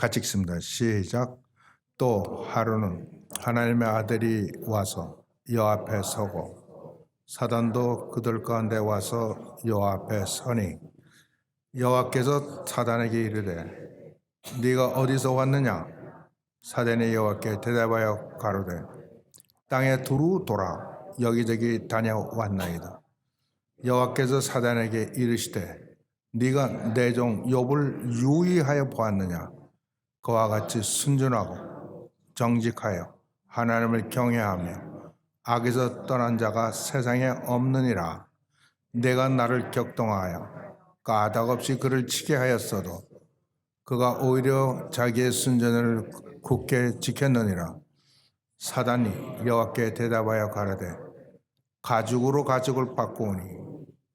같이 읽습니다. 시작. 또 하루는 하나님의 아들이 와서 여호와 앞에 서고 사단도 그들 가운데 와서 여호와 앞에 서니 여호와께서 사단에게 이르되 네가 어디서 왔느냐? 사단이 여호와께 대답하여 가로되 땅에 두루 돌아 여기저기 다녀왔나이다. 여호와께서 사단에게 이르시되 네가 내 종 욥을 유의하여 보았느냐? 그와 같이 순전하고 정직하여 하나님을 경외하며 악에서 떠난 자가 세상에 없느니라. 내가 나를 격동하여 까닭없이 그를 치게 하였어도 그가 오히려 자기의 순전을 굳게 지켰느니라. 사단이 여호와께 대답하여 가로되 가죽으로 가죽을 바꾸오니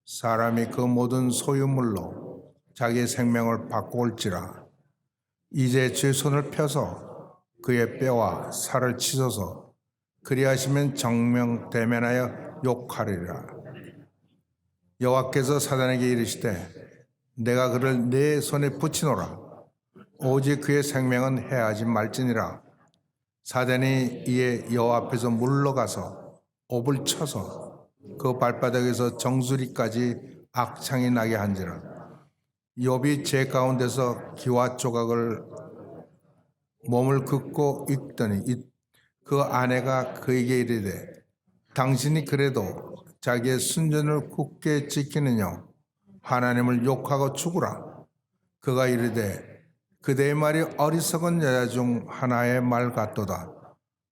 사람이 그 모든 소유물로 자기의 생명을 바꾸올지라. 이제 제 손을 펴서 그의 뼈와 살을 치소서. 그리하시면 정명 대면하여 욕하리라. 여호와께서 사단에게 이르시되 내가 그를 내 손에 붙이노라. 오직 그의 생명은 해하지 말지니라. 사단이 이에 여호와 앞에서 물러가서 옵을 쳐서 그 발바닥에서 정수리까지 악창이 나게 한지라. 욥이 제 가운데서 기와 조각을 몸을 긋고 있더니 그 아내가 그에게 이르되 당신이 그래도 자기의 순전을 굳게 지키느냐? 하나님을 욕하고 죽으라. 그가 이르되 그대의 말이 어리석은 여자 중 하나의 말 같도다.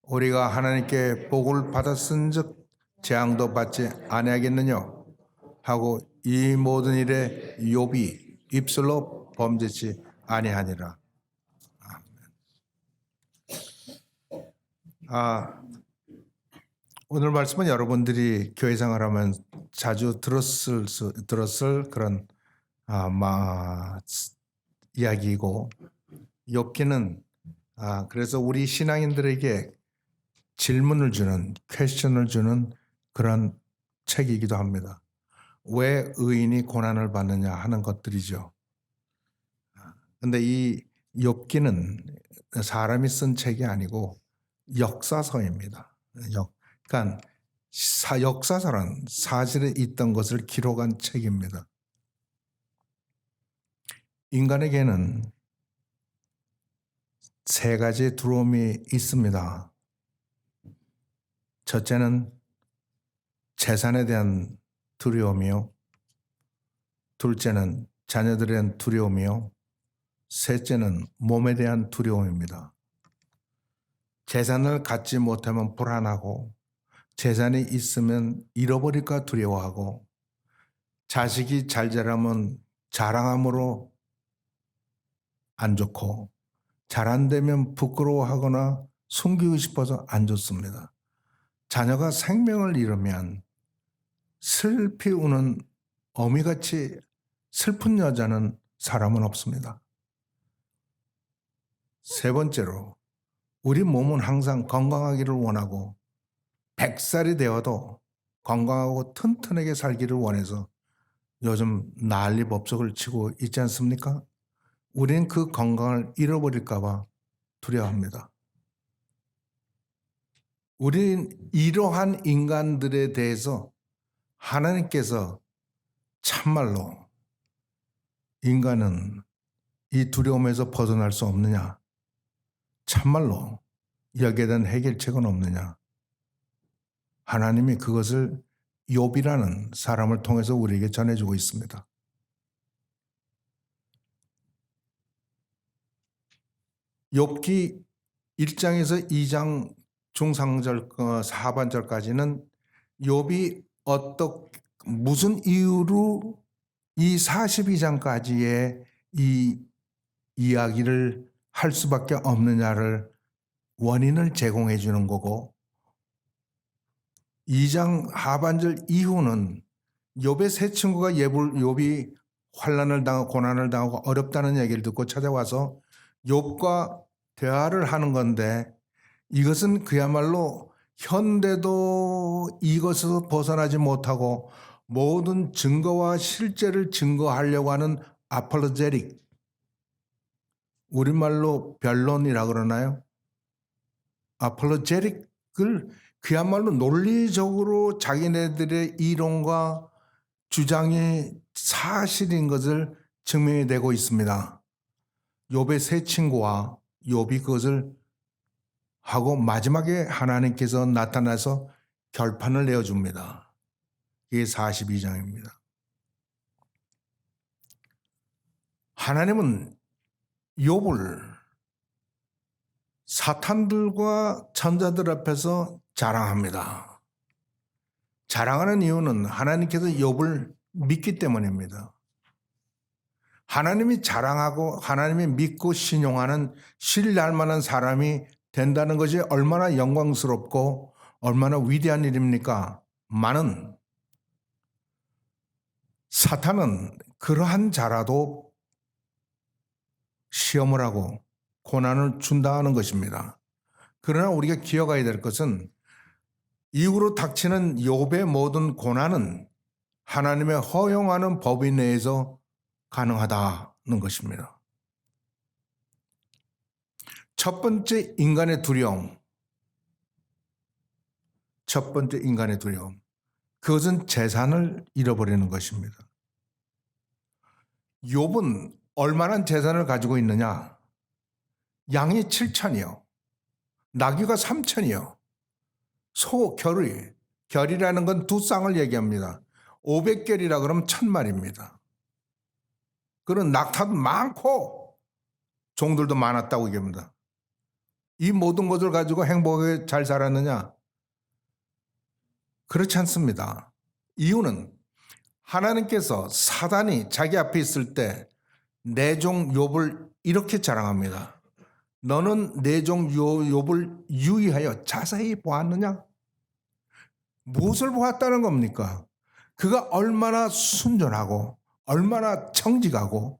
우리가 하나님께 복을 받았은즉 재앙도 받지 아니하겠느냐 하고 이 모든 일에 욥이 입술로 범죄치 아니하니라. 오늘 말씀은 여러분들이 교회 생활하면 자주 들었을 그런 이야기이고, 욥기는 그래서 우리 신앙인들에게 질문을 주는, 퀘스천을 주는 그런 책이기도 합니다. 왜 의인이 고난을 받느냐 하는 것들이죠. 근데 이 욥기는 사람이 쓴 책이 아니고 역사서입니다. 그러니까 역사서란 사실에 있던 것을 기록한 책입니다. 인간에게는 세 가지 두려움이 있습니다. 첫째는 재산에 대한 두려움이요. 둘째는 자녀들에 대한 두려움이요. 셋째는 몸에 대한 두려움입니다. 재산을 갖지 못하면 불안하고, 재산이 있으면 잃어버릴까 두려워하고, 자식이 잘 자라면 자랑함으로 안 좋고, 잘 안 되면 부끄러워하거나 숨기고 싶어서 안 좋습니다. 자녀가 생명을 잃으면 슬피 우는 어미같이 슬픈 여자는 사람은 없습니다. 세 번째로, 우리 몸은 항상 건강하기를 원하고 100살이 되어도 건강하고 튼튼하게 살기를 원해서 요즘 난리법석을 치고 있지 않습니까? 우리는 그 건강을 잃어버릴까 봐 두려워합니다. 우리는 이러한 인간들에 대해서 하나님께서 참말로 인간은 이 두려움에서 벗어날 수 없느냐? 참말로 여기에 대한 해결책은 없느냐? 하나님이 그것을 욥이라는 사람을 통해서 우리에게 전해주고 있습니다. 욥기 1장에서 2장 중상절 하반절까지는 욥이 무슨 이유로 이 42장까지의 이 이야기를 할 수밖에 없느냐를 원인을 제공해 주는 거고, 2장 하반절 이후는 욥의 세 친구가 욥이 환난을 당하고 고난을 당하고 어렵다는 얘기를 듣고 찾아와서 욥과 대화를 하는 건데, 이것은 그야말로 현대도 이것에서 벗어나지 못하고 모든 증거와 실제를 증거하려고 하는 아폴로제틱, 우리말로 변론이라 그러나요? 아폴로제틱을 그야말로 논리적으로 자기네들의 이론과 주장이 사실인 것을 증명해내고 있습니다. 욥의 세 친구와 욥이 그것을 하고 마지막에 하나님께서 나타나서 결판을 내어줍니다. 이게 42장입니다. 하나님은 욥을 사탄들과 천자들 앞에서 자랑합니다. 자랑하는 이유는 하나님께서 욥을 믿기 때문입니다. 하나님이 자랑하고 하나님이 믿고 신용하는 신뢰할 만한 사람이 된다는 것이 얼마나 영광스럽고 얼마나 위대한 일입니까? 많은 사탄은 그러한 자라도 시험을 하고 고난을 준다는 것입니다. 그러나 우리가 기억해야 될 것은 이후로 닥치는 욥의 모든 고난은 하나님의 허용하는 법인 내에서 가능하다는 것입니다. 첫 번째 인간의 두려움. 첫 번째 인간의 두려움. 그것은 재산을 잃어버리는 것입니다. 욥은 얼마나 재산을 가지고 있느냐? 양이 7천이요. 나귀가 3천이요. 소, 결이라는 건 두 쌍을 얘기합니다. 500결이라 그러면 1000마리입니다. 그런 낙타도 많고 종들도 많았다고 얘기합니다. 이 모든 것을 가지고 행복하게 잘 살았느냐? 그렇지 않습니다. 이유는 하나님께서 사단이 자기 앞에 있을 때 내 종 욥을 이렇게 자랑합니다. 너는 내 종 욥을 유의하여 자세히 보았느냐? 무엇을 보았다는 겁니까? 그가 얼마나 순전하고 얼마나 정직하고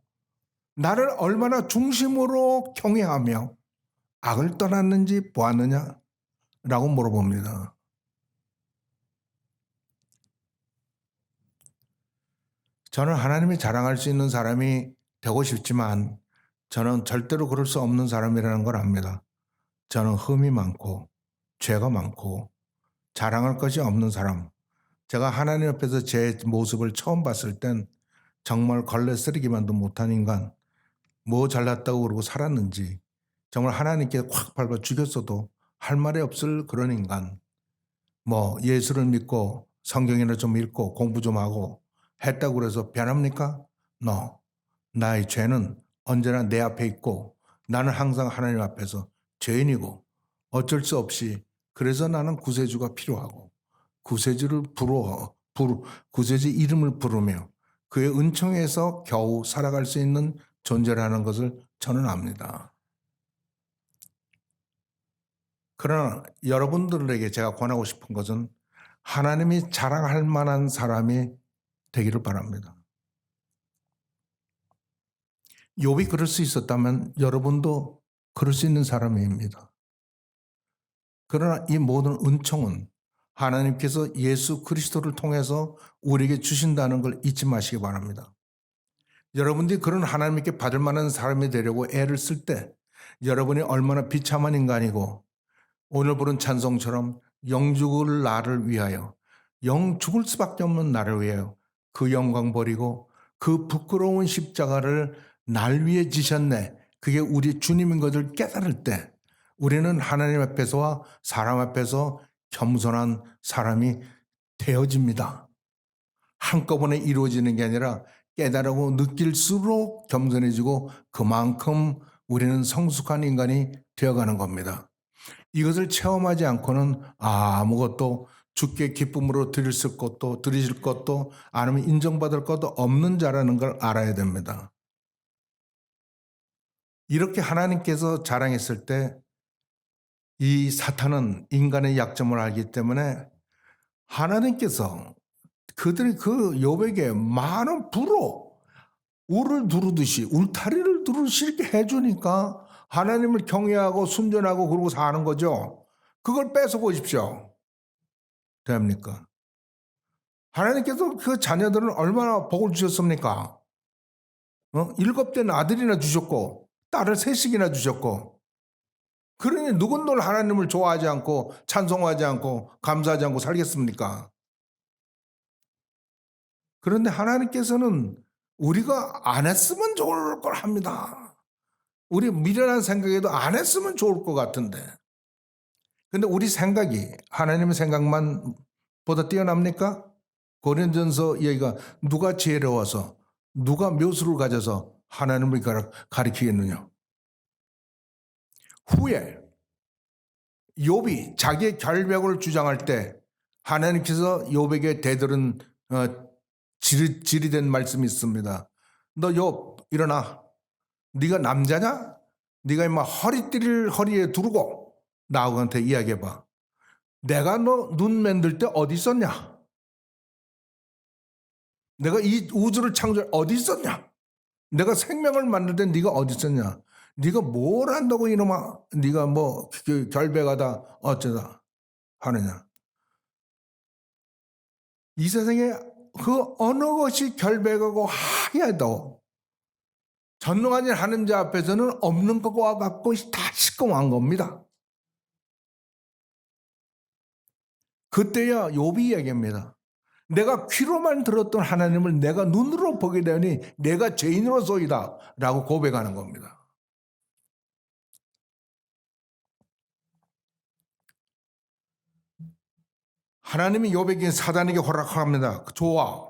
나를 얼마나 중심으로 경외하며 악을 떠났는지 보았느냐? 라고 물어봅니다. 저는 하나님이 자랑할 수 있는 사람이 되고 싶지만 저는 절대로 그럴 수 없는 사람이라는 걸 압니다. 저는 흠이 많고 죄가 많고 자랑할 것이 없는 사람. 제가 하나님 앞에서 제 모습을 처음 봤을 땐 정말 걸레 쓰레기만도 못한 인간, 뭐 잘났다고 그러고 살았는지 정말 하나님께 확 밟아 죽였어도 할 말이 없을 그런 인간. 뭐 예수를 믿고 성경이나 좀 읽고 공부 좀 하고 했다고 그래서 변합니까? No. 나의 죄는 언제나 내 앞에 있고 나는 항상 하나님 앞에서 죄인이고 어쩔 수 없이 그래서 나는 구세주가 필요하고 구세주 이름을 부르며 그의 은총에서 겨우 살아갈 수 있는 존재라는 것을 저는 압니다. 그러나 여러분들에게 제가 권하고 싶은 것은 하나님이 자랑할 만한 사람이 되기를 바랍니다. 욥이 그럴 수 있었다면 여러분도 그럴 수 있는 사람입니다. 그러나 이 모든 은총은 하나님께서 예수 그리스도를 통해서 우리에게 주신다는 걸 잊지 마시기 바랍니다. 여러분들이 그런 하나님께 받을 만한 사람이 되려고 애를 쓸 때 여러분이 얼마나 비참한 인간이고 오늘 부른 찬송처럼 영 죽을 나를 위하여 영 죽을 수밖에 없는 나를 위하여 그 영광 버리고 그 부끄러운 십자가를 날 위해 지셨네. 그게 우리 주님인 것을 깨달을 때 우리는 하나님 앞에서와 사람 앞에서 겸손한 사람이 되어집니다. 한꺼번에 이루어지는 게 아니라 깨달고 느낄수록 겸손해지고 그만큼 우리는 성숙한 인간이 되어가는 겁니다. 이것을 체험하지 않고는 아무것도 주께 기쁨으로 드리실 것도 아니면 인정받을 것도 없는 자라는 걸 알아야 됩니다. 이렇게 하나님께서 자랑했을 때 이 사탄은 인간의 약점을 알기 때문에 하나님께서 그들이 그 욥에게 많은 부로 울을 두르듯이 울타리를 두르시게 해주니까 하나님을 경외하고 순전하고 그러고 사는 거죠. 그걸 뺏어 보십시오. 됩니까? 하나님께서 그 자녀들은 얼마나 복을 주셨습니까? 7된 아들이나 주셨고 딸을 셋씩이나 주셨고, 그러니 누군들 하나님을 좋아하지 않고 찬송하지 않고 감사하지 않고 살겠습니까? 그런데 하나님께서는 우리가 안 했으면 좋을 걸 합니다. 우리 미련한 생각에도 안 했으면 좋을 것 같은데. 근데 우리 생각이 하나님의 생각만 보다 뛰어납니까? 고린전서 얘기가 누가 지혜로워서 누가 묘수를 가져서 하나님을 가리키겠느냐. 후에 욥이 자기의 결백을 주장할 때 하나님께서 욥에게 대들은 지리된 말씀이 있습니다. 너 욥 일어나. 네가 남자냐? 네가 임마 허리띠를 허리에 두르고 나하고한테 이야기해봐. 내가 너 눈 만들 때 어디 있었냐? 내가 이 우주를 창조할 어디 있었냐? 내가 생명을 만들 때 네가 어디 있었냐? 네가 뭘 한다고 이놈아? 네가 뭐 결백하다 어쩌다 하느냐? 이 세상에 그 어느 것이 결백하고 하야도 전능하신 하나님 앞에서는 없는 것과 같고 다 시꺼먼 겁니다. 그때야 욥이 얘기합니다. 내가 귀로만 들었던 하나님을 내가 눈으로 보게 되니 내가 죄인으로소이다 라고 고백하는 겁니다. 하나님이 욥에게 사단에게 허락합니다. 좋아.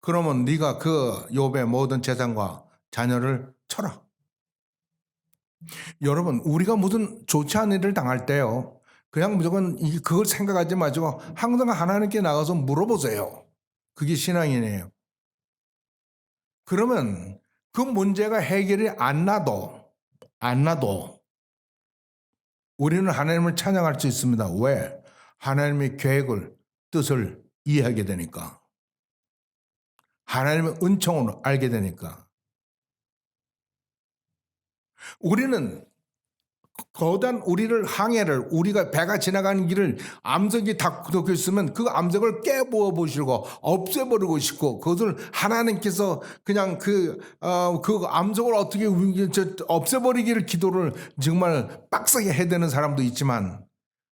그러면 네가 그 욥의 모든 재산과 자녀를 쳐라. 여러분 우리가 무슨 좋지 않은 일을 당할 때요. 그냥 무조건 그걸 생각하지 마시고 항상 하나님께 나가서 물어보세요. 그게 신앙이네요. 그러면 그 문제가 해결이 안 나도 우리는 하나님을 찬양할 수 있습니다. 왜? 하나님의 계획을 뜻을 이해하게 되니까. 하나님의 은총을 알게 되니까. 우리는 거대한 우리를 항해를 우리가 배가 지나가는 길을 암석이 다 굳어 있으면 그 암석을 깨부어 보시고 없애버리고 싶고 그것을 하나님께서 그냥 그 암석을 어떻게 없애버리기를 기도를 정말 빡세게 해야 되는 사람도 있지만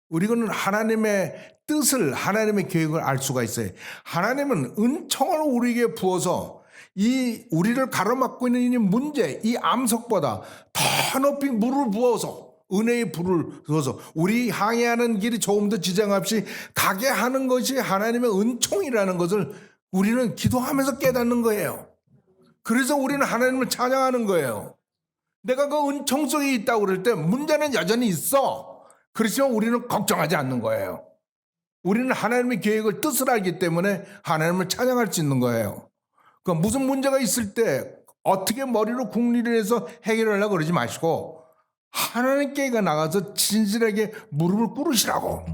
우리는 하나님의 뜻을 하나님의 계획을 알 수가 있어요. 하나님은 은총을 우리에게 부어서 이 우리를 가로막고 있는 이 문제, 이 암석보다 더 높이 물을 부어서 은혜의 불을 부어서 우리 항해하는 길이 조금 더 지장 없이 가게 하는 것이 하나님의 은총이라는 것을 우리는 기도하면서 깨닫는 거예요. 그래서 우리는 하나님을 찬양하는 거예요. 내가 그 은총 속에 있다고 그럴 때 문제는 여전히 있어. 그렇지만 우리는 걱정하지 않는 거예요. 우리는 하나님의 계획을 뜻을 알기 때문에 하나님을 찬양할 수 있는 거예요. 그러니까 무슨 문제가 있을 때 어떻게 머리로 궁리를 해서 해결하려고 그러지 마시고 하나님께 나가서 진실하게 무릎을 꿇으시라고.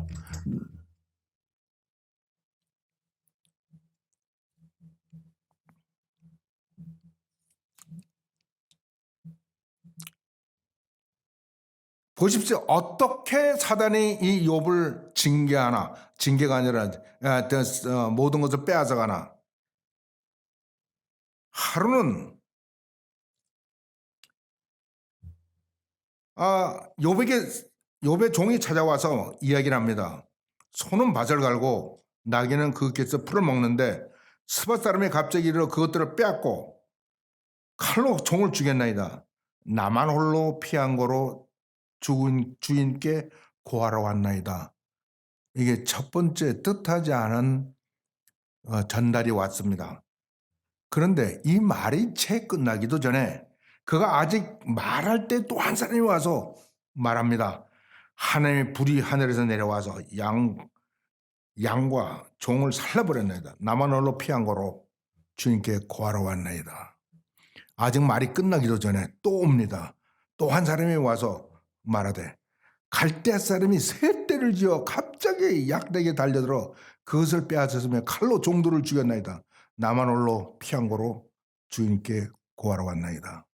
보십시오. 어떻게 사단이 이 욥을 징계하나, 징계가 아니라 모든 것을 빼앗아가나. 하루는 욥의 종이 찾아와서 이야기를 합니다. 소는 밭을 갈고 나귀는 그 곁에서 풀을 먹는데 스밧 사람이 갑자기 일어 그것들을 빼앗고 칼로 종을 죽였나이다. 나만 홀로 피한 거로 죽은 주인께 고하러 왔나이다. 이게 첫 번째 뜻하지 않은 전달이 왔습니다. 그런데 이 말이 채 끝나기도 전에 그가 아직 말할 때 또 한 사람이 와서 말합니다. 하나님의 불이 하늘에서 내려와서 양과 종을 살라버렸나이다. 나만 홀로 피한 거로 주님께 고하러 왔나이다. 아직 말이 끝나기도 전에 또 옵니다. 또 한 사람이 와서 말하되 갈대 사람이 세 떼를 지어 갑자기 약대에 달려들어 그것을 빼앗았으며 칼로 종들을 죽였나이다. 나만 홀로 피한 거로 주인께 고하러 왔나이다.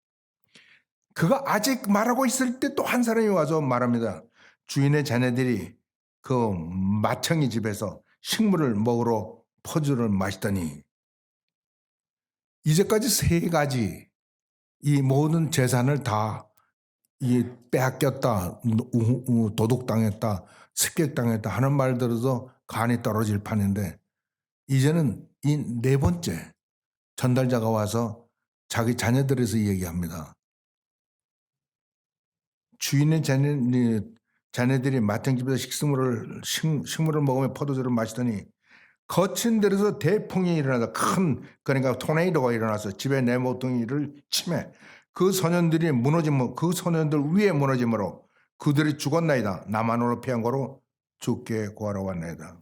그가 아직 말하고 있을 때 또 한 사람이 와서 말합니다. 주인의 자녀들이 그 마청이 집에서 식물을 먹으러 포도주를 마시더니 이제까지 세 가지 이 모든 재산을 다 이 빼앗겼다, 도둑당했다, 습격당했다 하는 말 들어서 간이 떨어질 판인데 이제는 이 네 번째 전달자가 와서 자기 자녀들에서 얘기합니다. 주인의 자녀들이 마탱집에서 식물을 먹으며 포도주를 마시더니 거친 데에서 대풍이 일어나서 그러니까 토네이도가 일어나서 집에 내 모퉁이를 치매 그 소년들 위에 무너짐으로 그들이 죽었나이다. 나만으로 피한 거로 죽게 구하러 왔나이다.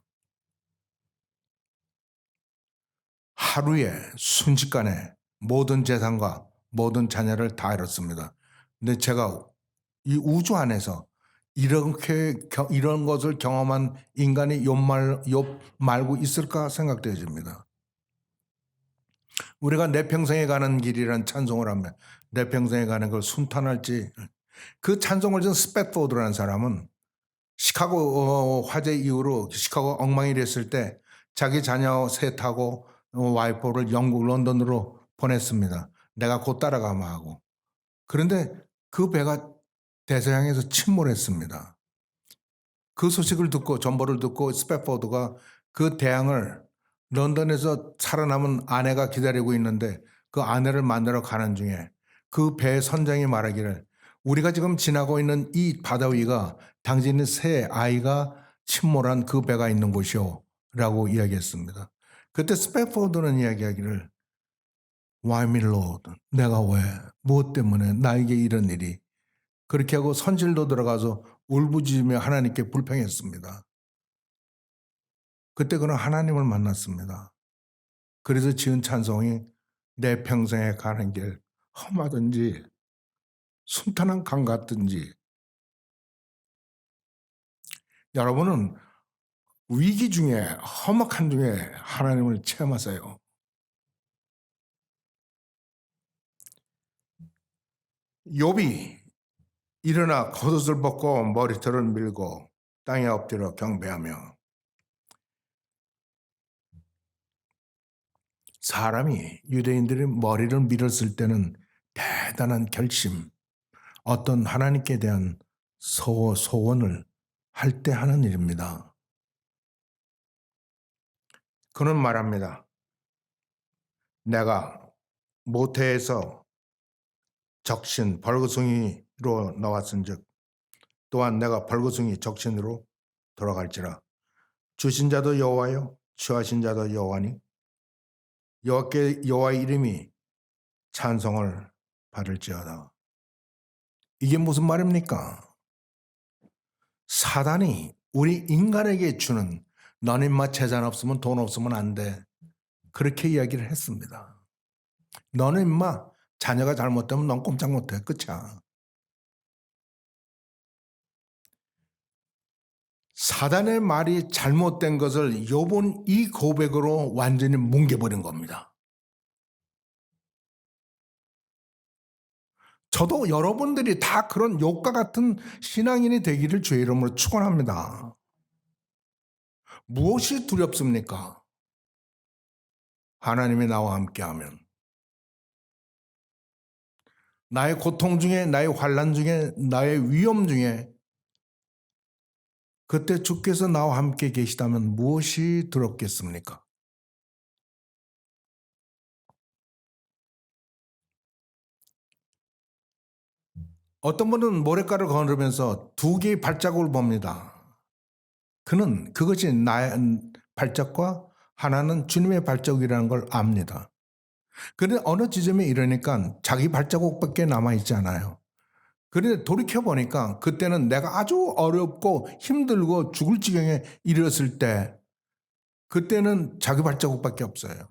하루에 순식간에 모든 재산과 모든 자녀를 다 잃었습니다. 근데 제가 이 우주 안에서 이런 것을 경험한 인간이 욥 말고 있을까 생각되어집니다. 우리가 내 평생에 가는 길이란 찬송을 하면 내 평생에 가는 걸 순탄할지 그 찬송을 전 스펙포드라는 사람은 시카고 화재 이후로 시카고 엉망이 됐을 때 자기 자녀 셋하고 와이프를 영국 런던으로 보냈습니다. 내가 곧 따라가마 하고. 그런데 그 배가 대서양에서 침몰했습니다. 그 소식을 듣고 정보를 듣고 스펙포드가 그 대항을 런던에서 살아남은 아내가 기다리고 있는데 그 아내를 만나러 가는 중에 그 배 선장이 말하기를 우리가 지금 지나고 있는 이 바다 위가 당신의 새 아이가 침몰한 그 배가 있는 곳이오 라고 이야기했습니다. 그때 스펙포드는 이야기하기를 Why me Lord? 내가 왜? 무엇 때문에 나에게 이런 일이? 그렇게 하고 선질도 들어가서 울부짖으며 하나님께 불평했습니다. 그때 그는 하나님을 만났습니다. 그래서 지은 찬송이 내 평생에 가는 길 험하든지 순탄한 강 같든지 여러분은 위기 중에 험악한 중에 하나님을 체험하세요. 욥이 일어나 겉옷을 벗고 머리털을 밀고 땅에 엎드려 경배하며 사람이 유대인들이 머리를 밀었을 때는 대단한 결심, 어떤 하나님께 대한 소원을 할 때 하는 일입니다. 그는 말합니다. 내가 모태에서 적신 벌거숭이로 나왔은즉 또한 내가 벌거숭이 적신으로 돌아갈지라. 주신 자도 여호와요 취하신 자도 여호와니 여호와의 이름이 찬송을 받을지어다. 이게 무슨 말입니까? 사단이 우리 인간에게 주는 너는 인마 재산 없으면 돈 없으면 안 돼. 그렇게 이야기를 했습니다. 너는 인마 자녀가 잘못되면 넌 꼼짝 못해. 끝이야. 사단의 말이 잘못된 것을 욥은 이 고백으로 완전히 뭉개버린 겁니다. 저도 여러분들이 다 그런 욥과 같은 신앙인이 되기를 주의 이름으로 축원합니다. 무엇이 두렵습니까? 하나님이 나와 함께하면. 나의 고통 중에, 나의 환난 중에, 나의 위험 중에 그때 주께서 나와 함께 계시다면 무엇이 두렵겠습니까? 어떤 분은 모래가를 걸으면서 두 개의 발자국을 봅니다. 그는 그것이 나의 발자국과 하나는 주님의 발자국이라는 걸 압니다. 그런데 어느 지점에 이르니까 자기 발자국밖에 남아있지 않아요. 그런데 돌이켜보니까 그때는 내가 아주 어렵고 힘들고 죽을 지경에 이르렀을 때 그때는 자기 발자국밖에 없어요.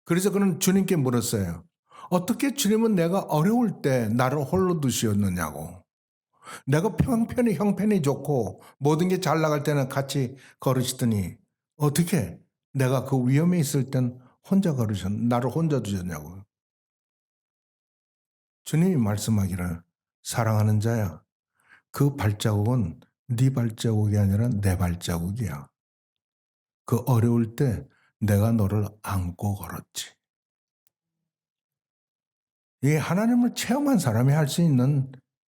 그래서 그는 주님께 물었어요. 어떻게 주님은 내가 어려울 때 나를 홀로 두시었느냐고. 내가 형편이 좋고 모든 게 잘 나갈 때는 같이 걸으시더니 어떻게 내가 그 위험에 있을 땐 나를 혼자 두셨냐고. 주님이 말씀하기를 사랑하는 자야. 그 발자국은 네 발자국이 아니라 내 발자국이야. 그 어려울 때 내가 너를 안고 걸었지. 이 하나님을 체험한 사람이 할 수 있는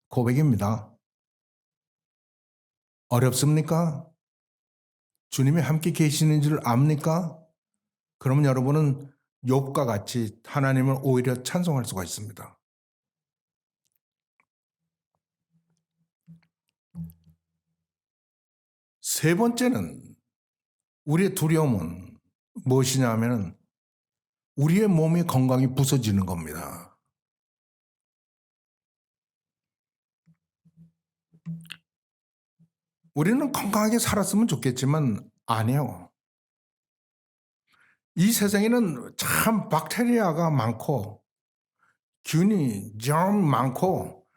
고백입니다. 어렵습니까? 주님이 함께 계시는 줄 압니까? 그러면 여러분은 욥과 같이 하나님을 오히려 찬송할 수가 있습니다. 세 번째는 우리의 두려움은 무엇이냐 하면 우리의 몸의 건강이 부서지는 겁니다. 우리는 건강하게 살았으면 좋겠지만 아니에요. 이 세상에는 참 박테리아가 많고 균이 좀 많고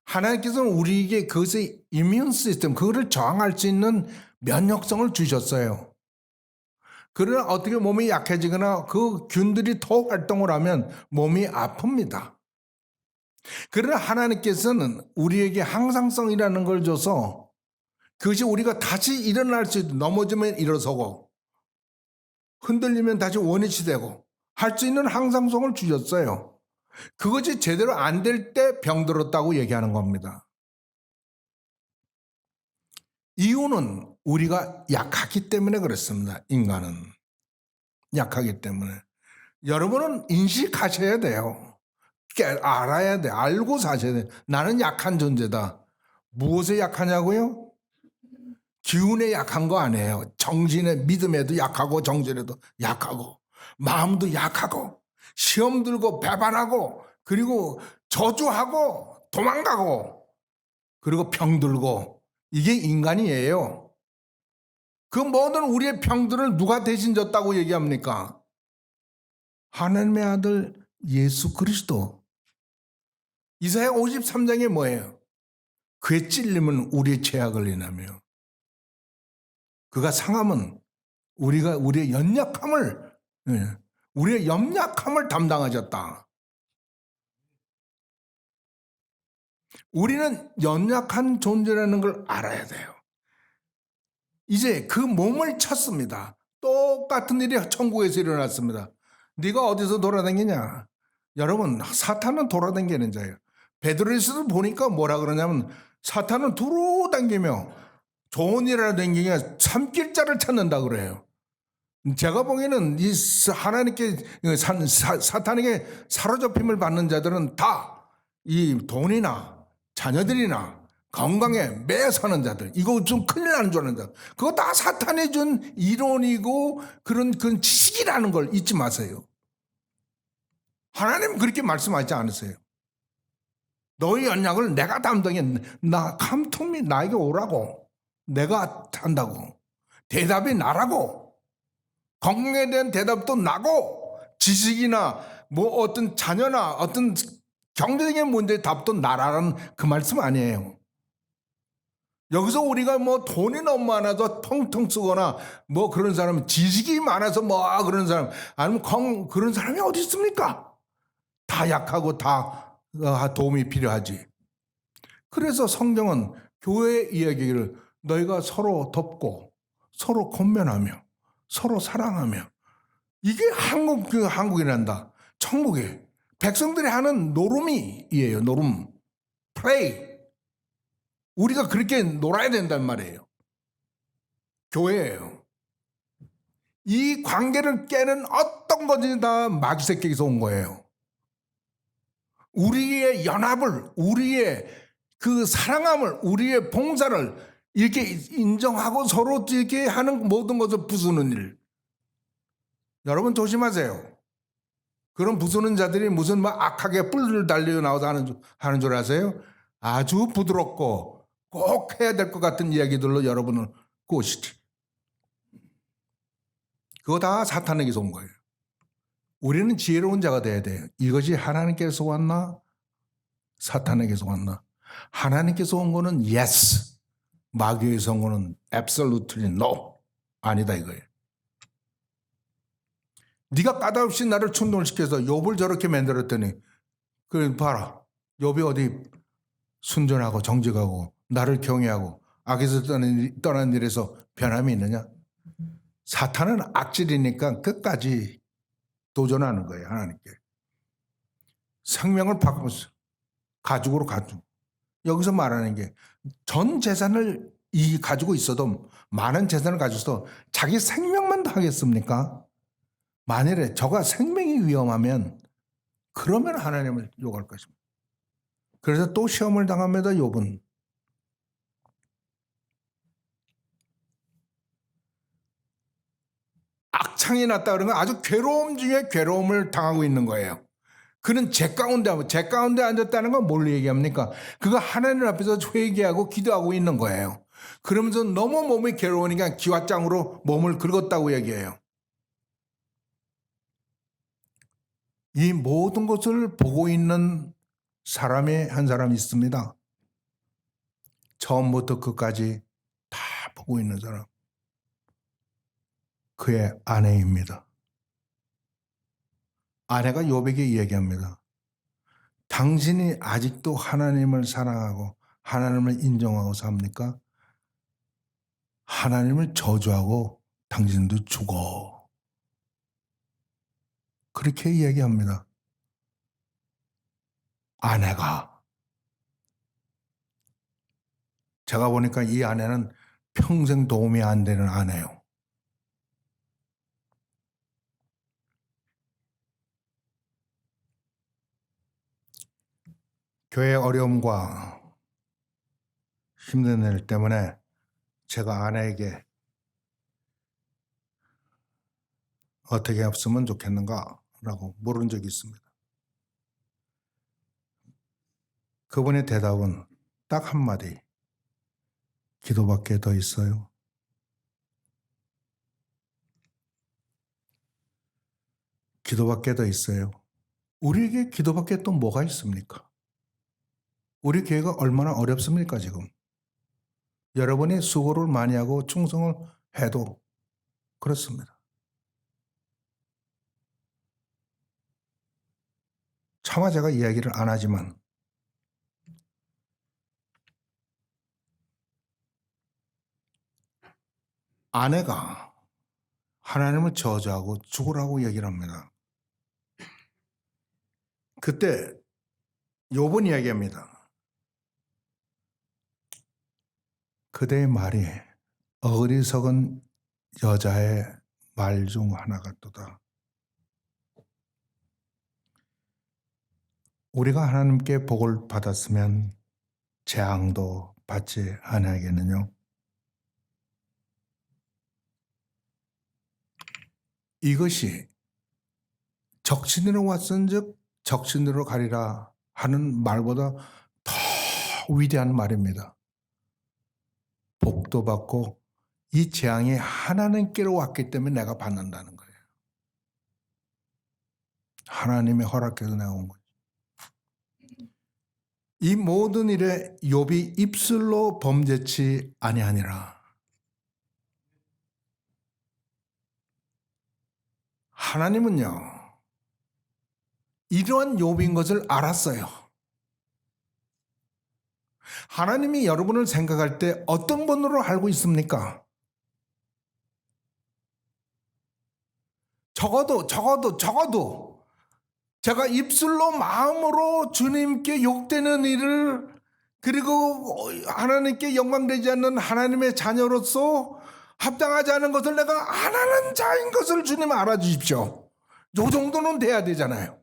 하나님께서는 우리에게 그것의 이뮨 시스템, 그거를 저항할 수 있는 면역성을 주셨어요. 그러나 어떻게 몸이 약해지거나 그 균들이 더 활동을 하면 몸이 아픕니다. 그러나 하나님께서는 우리에게 항상성이라는 걸 줘서 그것이 우리가 다시 일어날 수 있도록, 넘어지면 일어서고 흔들리면 다시 원위치 되고 할 수 있는 항상성을 주셨어요. 그것이 제대로 안 될 때 병들었다고 얘기하는 겁니다. 이유는 우리가 약하기 때문에 그렇습니다. 인간은 약하기 때문에. 여러분은 인식하셔야 돼요. 알아야 돼. 알고 사셔야 돼. 나는 약한 존재다. 무엇에 약하냐고요? 기운에 약한 거 아니에요. 정신에, 믿음에도 약하고 정신에도 약하고 마음도 약하고 시험 들고 배반하고 그리고 저주하고 도망가고 그리고 병들고 이게 인간이에요. 그 모든 우리의 병들을 누가 대신 졌다고 얘기합니까? 하나님의 아들 예수 그리스도. 이사야 53장에 뭐예요? 그의 찔림은 우리의 죄악을 인하며 그가 상함은 우리의 연약함을 우리의 연약함을 담당하셨다. 우리는 연약한 존재라는 걸 알아야 돼요. 이제 그 몸을 쳤습니다. 똑같은 일이 천국에서 일어났습니다. 네가 어디서 돌아다니냐? 여러분, 사탄은 돌아다니는 자예요. 베드로에서도 보니까 뭐라 그러냐면 사탄은 두루 당기며 좋은 일을 당기냐 삼킬자를 찾는다 그래요. 제가 보기에는 이 하나님께 사탄에게 사로잡힘을 받는 자들은 다 이 돈이나 자녀들이나 건강에 매 사는 자들, 이거 좀 큰일 나는 줄 아는 자, 그거 다 사탄이 준 이론이고 그런 지식이라는 걸 잊지 마세요. 하나님은 그렇게 말씀하지 않으세요. 너희 연약을 내가 담당해. 나 감통이 나에게 오라고. 내가 한다고. 대답이 나라고. 건강에 대한 대답도 나고 지식이나 뭐 어떤 자녀나 어떤 경제적인 문제의 답도 나라는 그 말씀 아니에요. 여기서 우리가 뭐 돈이 너무 많아서 텅텅 쓰거나 뭐 그런 사람, 지식이 많아서 뭐 그런 사람, 아니면 그런 사람이 어디 있습니까? 다 약하고 다 도움이 필요하지. 그래서 성경은 교회 이야기를 너희가 서로 돕고 서로 권면하며 서로 사랑하며 이게 한국이란다. 천국에 백성들이 하는 노름이에요. 노름. 플레이. 우리가 그렇게 놀아야 된단 말이에요. 교회예요. 이 관계를 깨는 어떤 것이 다 마귀새끼에서 온 거예요. 우리의 연합을, 우리의 그 사랑함을, 우리의 봉사를 이렇게 인정하고 서로 이렇게 하는 모든 것을 부수는 일. 여러분 조심하세요. 그런 부수는 자들이 무슨 막 악하게 뿔을 달려 나와서 하는 줄 아세요? 아주 부드럽고 꼭 해야 될 것 같은 이야기들로 여러분을 꼬시지. 그거 다 사탄에게서 온 거예요. 우리는 지혜로운 자가 돼야 돼요. 이것이 하나님께서 왔나? 사탄에게서 왔나? 하나님께서 온 거는 yes. 마귀에서 온 거는 absolutely no. 아니다 이거예요. 네가 까다없이 나를 충동시켜서 욥을 저렇게 만들었더니 그 봐라. 욥이 어디 순전하고 정직하고 나를 경외하고 악에서 떠난 일에서 변함이 있느냐? 사탄은 악질이니까 끝까지 도전하는 거예요. 하나님께. 생명을 바꾸면서 가죽으로 가죽. 여기서 말하는 게 전 재산을 가지고 있어도, 많은 재산을 가지고서 자기 생명만 다 하겠습니까? 만일에 저가 생명이 위험하면 그러면 하나님을 욕할 것입니다. 그래서 또 시험을 당합니다. 욥은. 악창이 났다 그러는 건 아주 괴로움 중에 괴로움을 당하고 있는 거예요. 그는 제 가운데 앉았다는 건 뭘 얘기합니까? 그가 하나님 앞에서 회개하고 기도하고 있는 거예요. 그러면서 너무 몸이 괴로우니까 기왓장으로 몸을 긁었다고 얘기해요. 이 모든 것을 보고 있는 사람이 한 사람이 있습니다. 처음부터 끝까지 다 보고 있는 사람. 그의 아내입니다. 아내가 욥에게 이야기합니다. 당신이 아직도 하나님을 사랑하고 하나님을 인정하고 삽니까? 하나님을 저주하고 당신도 죽어. 그렇게 이야기합니다. 아내가. 제가 보니까 이 아내는 평생 도움이 안 되는 아내요. 교회 어려움과 힘든 일 때문에 제가 아내에게 어떻게 했으면 좋겠는가라고 물은 적이 있습니다. 그분의 대답은 딱 한마디. 기도밖에 더 있어요. 기도밖에 더 있어요. 우리에게 기도밖에 또 뭐가 있습니까? 우리 교회가 얼마나 어렵습니까 지금? 여러분이 수고를 많이 하고 충성을 해도 그렇습니다. 차마 제가 이야기를 안 하지만 아내가 하나님을 저주하고 죽으라고 얘기를 합니다. 그때 욥은 이야기합니다. 그대의 말이 어리석은 여자의 말 중 하나 같도다. 우리가 하나님께 복을 받았으면 재앙도 받지 아니하겠느냐? 이것이 적신으로 왔은즉 적신으로 가리라 하는 말보다 더 위대한 말입니다. 복도 받고 이 재앙이 하나님께로 왔기 때문에 내가 받는다는 거예요. 하나님의 허락해서 내가 온 거예요. 이 모든 일에 욥이 입술로 범죄치 아니하니라. 하나님은요, 이러한 욥인 것을 알았어요. 하나님이 여러분을 생각할 때 어떤 분으로 알고 있습니까? 적어도 제가 입술로 마음으로 주님께 욕되는 일을, 그리고 하나님께 영광되지 않는 하나님의 자녀로서 합당하지 않은 것을 내가 안 하는 자인 것을 주님 알아주십시오. 요 정도는 돼야 되잖아요.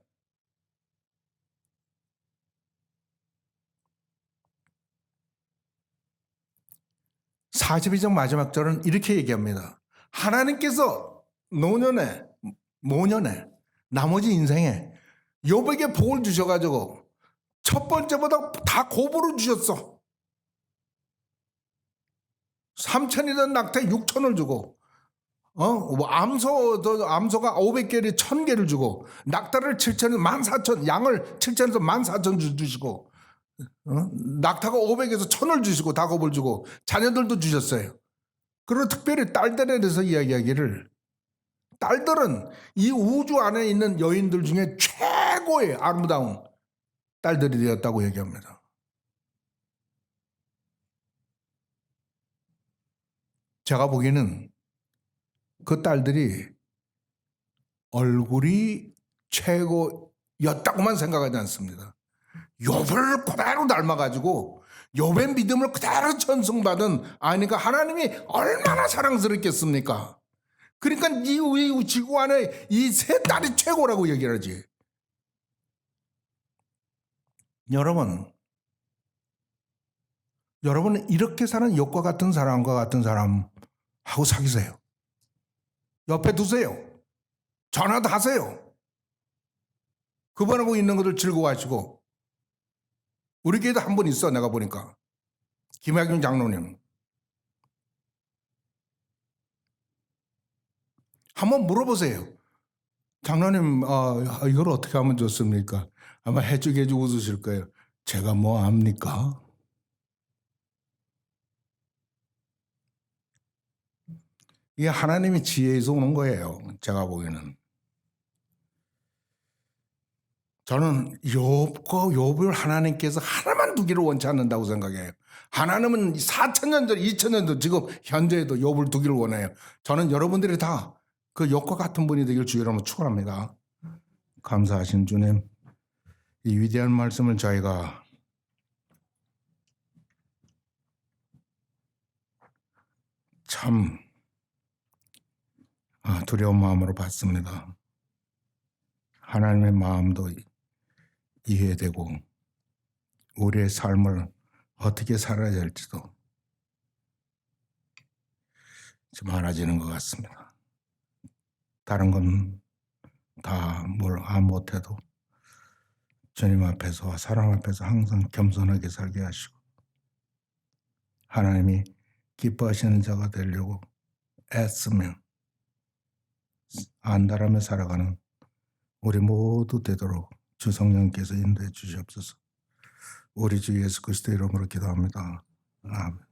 (42장) 마지막 절은 이렇게 얘기합니다. 하나님께서 모년에 나머지 인생에 욥에게 복을 주셔가지고 첫 번째보다 다 곱으로 주셨어. 3,000이던 낙타에 6,000을 주고, 암소가 500개를 1,000개를 주고, 낙타를 7,000, 14,000, 양을 7,000에서 14,000 주시고, 낙타가 500에서 1,000을 주시고, 다 곱을 주고, 자녀들도 주셨어요. 그리고 특별히 딸들에 대해서 이야기하기를, 딸들은 이 우주 안에 있는 여인들 중에 최고의 아름다운 딸들이 되었다고 얘기합니다. 제가 보기에는 그 딸들이 얼굴이 최고였다고만 생각하지 않습니다. 욥을 그대로 닮아가지고 욥의 믿음을 그대로 전승받은 아니까 하나님이 얼마나 사랑스럽겠습니까? 그러니까 이 지구 안에 이 세 딸이 최고라고 얘기를 하지. 여러분은 이렇게 사는 욥과 같은 사람과 같은 사람하고 사귀세요. 옆에 두세요. 전화도 하세요. 그분하고 있는 것을 즐거워하시고. 우리 교회도 한 분 있어, 내가 보니까. 김학윤 장로님. 한번 물어보세요. 장로님, 이걸 어떻게 하면 좋습니까? 아마 해주고 웃으실 거예요. 제가 뭐 압니까? 이게 하나님의 지혜에서 오는 거예요. 제가 보기에는. 저는 욥을 하나님께서 하나만 두기를 원치 않는다고 생각해요. 하나님은 4,000년 전, 2,000년 전 지금 현재에도 욥을 두기를 원해요. 저는 여러분들이 다 그 욥과 같은 분이 되길 주의 이름으로 축원합니다. 감사하신 주님, 이 위대한 말씀을 저희가 참 두려운 마음으로 봤습니다. 하나님의 마음도 이해되고 우리의 삶을 어떻게 살아야 될지도 좀 알아지는 것 같습니다. 다른 건 다 뭘 못해도 주님 앞에서 사랑 앞에서 항상 겸손하게 살게 하시고 하나님이 기뻐하시는 자가 되려고 애쓰며 안달하며 살아가는 우리 모두 되도록 주 성령께서 인도해 주시옵소서. 우리 주 예수 그리스도 이름으로 기도합니다. 아멘.